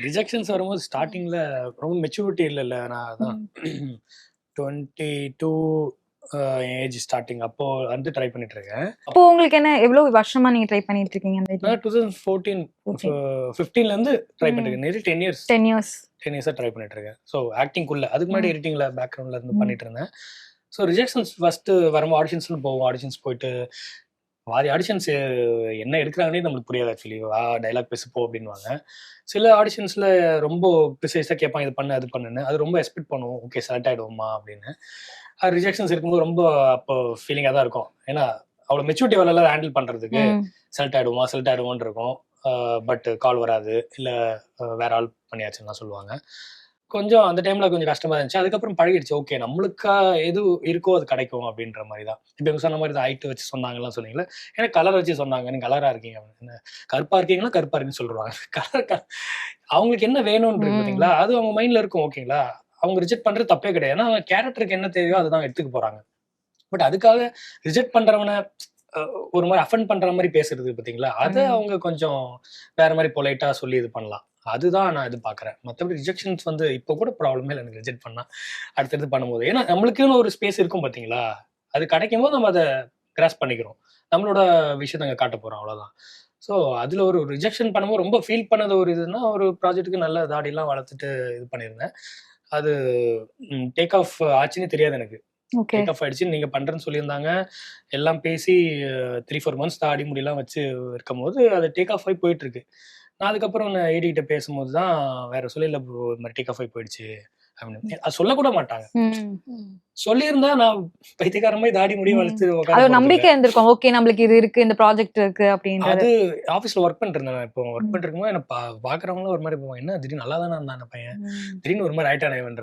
Rejections வரும்போது ஸ்டார்டிங்ல ரொம்ப மெச்சூரிட்டி இல்லைல்ல. நான் அதான் ம். 22 ஏஜ் ஸ்டார்டிங் அப்போ வந்து ட்ரை பண்ணிட்டு இருக்கேன். அப்போ உங்களுக்கு என்ன எவ்வளவு வருஷமா நீங்க ட்ரை பண்ணிட்டு இருக்கீங்க அந்த இது? நான் 2014 ஓகே. 15ல இருந்து ட்ரை ம். பண்ணிட்டு இருக்கேன். nearly 10 years 10 years. 10 இயர்ஸா ட்ரை பண்ணிட்டு இருக்கேன். ஸோ ஆக்டிங்குள்ள அதுக்கு முன்னாடி ம். எடிட்டிங்ல பேக்ரவுண்ட்ல இருந்து ம். பண்ணிட்டு இருந்தேன். ஸோ ரிஜெக்ஷன்ஸ் ஃபர்ஸ்ட் வரும்போது ஆடிஷன்ஸ்னு போவோம். ஆடிஷன்ஸ் போயிட்டு பாதி ஆடிஷன்ஸ் என்ன எடுக்கிறாங்கன்னே நம்மளுக்கு புரியாது ஆக்சுவலி. டைலாக் பேசு போ அப்படின்வாங்க. சில ஆடிஷன்ஸ்ல ரொம்ப ப்ரிசைஸாக கேட்பாங்க, இது பண்ணு அது பண்ணுன்னு. அது ரொம்ப எக்ஸ்பெக்ட் பண்ணுவோம். ஓகே செலக்ட் ஆகிடுவோமா அப்படின்னு. அது ரிஜெக்ஷன்ஸ் இருக்கும்போது ரொம்ப அப்போ ஃபீலிங்காக தான் இருக்கும். ஏன்னா அவ்வளோ மெச்சூரிட்டி வரல ஹேண்டில் பண்ணுறதுக்கு. ம். செலக்ட் ஆகிடுவோன்னு இருக்கும். பட் கால் வராது, இல்லை வேற ஆள் பண்ணியாச்சுன்னா சொல்லுவாங்க. கொஞ்சம் அந்த டைம்ல கொஞ்சம் கஷ்டமா இருந்துச்சு. அதுக்கப்புறம் பழகிடுச்சு. ஓகே நம்மளுக்கா எது இருக்கோ அது கிடைக்கும் அப்படின்ற மாதிரி தான். இப்போ இவங்க சொன்ன மாதிரி தான் ஹைட் வச்சு சொன்னாங்கலாம் சொன்னீங்களே, எனக்கு கலர் வச்சு சொன்னாங்க. நீங்க கலரா இருக்கீங்க அப்படின்னு. கருப்பா இருக்கீங்களா கருப்பா இருக்குன்னு சொல்லிடுவாங்க. கலர் அவங்களுக்கு என்ன வேணும்னு இருக்கு ம். பார்த்தீங்களா, அது அவங்க மைண்ட்ல இருக்கும். ஓகேங்களா, அவங்க ரிஜெக்ட் பண்றது தப்பே கிடையாது. ஏன்னா கேரக்டருக்கு என்ன தேவையோ அதுதான் எடுத்துக்க போறாங்க. பட் அதுக்காக ரிஜெக்ட் பண்றவன ஒரு மாதிரி அஃபெண்ட் பண்ற மாதிரி பேசுறது பார்த்தீங்களா, அத ம். அவங்க கொஞ்சம் வேற மாதிரி பொலைட்டா சொல்லி இது பண்ணலாம். அதுதான் நான் எதிர்பார்க்கிறேன். மத்தபடி ரிஜெக்ஷன்ஸ் வந்து இப்போ கூட ப்ராப்ளமே இல்ல எனக்கு ரிஜெக்ட் பண்ணா. அடுத்தடுத்து பண்ணும்போது. ஏன்னா நம்மளுக்குன்னு ஒரு ஸ்பேஸ் இருக்கும் பார்த்தீங்களா, அது கிடைக்கும்போது நம்ம அத கிராஸ்ப் பண்ணிக்கிறோம். நம்மளோட விஷயத்த அங்க காட்டப் போறோம் அவ்வளோதான். ஸோ அதுல ஒரு ரிஜெக்ஷன் பண்ணும்போது ரொம்ப ஃபீல் பண்ணது ஒரு இதுன்னா, ஒரு ப்ராஜெக்ட்க்கு நல்ல தாடிலாம் வளர்த்துட்டு இது பண்ணியிருந்தேன். அது டேக் ஆஃப் ஆச்சுன்னே தெரியாது எனக்கு. ஓகே. டேக் ஆஃப் ஆயிடுச்சு. நீங்க பண்றேன்னு சொல்லியிருந்தாங்க. எல்லாம் பேசி 3, 4 மந்த்ஸ் தாடி முடியெல்லாம் வச்சு இருக்கும்போது, அது டேக் ஆஃப் ஆகி போயிட்டு இருக்கு. நான் அதுக்கப்புறம் நான் ஏடி கிட்ட பேசும்போது தான் வேற சொல்லல ப்ரோ இது மாதிரி டேக் ஆஃப் ஆகி போயிடுச்சு அப்படின்னு. அது சொல்லக்கூட மாட்டாங்க. ம். சொல்லியிருந்தா நான் பைத்தியக்காரன் மாதிரி தாடி முடிய ம். வளர்த்து அது உட்கார ஒரு போறதில்ல. நம்பிக்கை இருந்திருக்கும். ஓகே நம்மளுக்கு இது இருக்கு, இந்த ப்ராஜெக்ட் இருக்கு அப்படின்றது. அது ஆஃபீஸ்ல ஒர்க் பண்ணிட்டு இருந்தேன். நான் இப்போ ஒர்க் ம். பண்ணிட்டு இருக்கும்போது என்ன பார்க்குறவங்களும் ஒரு மாதிரி போவாங்க. என்ன திடீர்னு நல்லா தானே இருந்தான் அந்த பையன். ம். திடீர்னு ஒரு மாதிரி ஆயிட்டானே இவன்.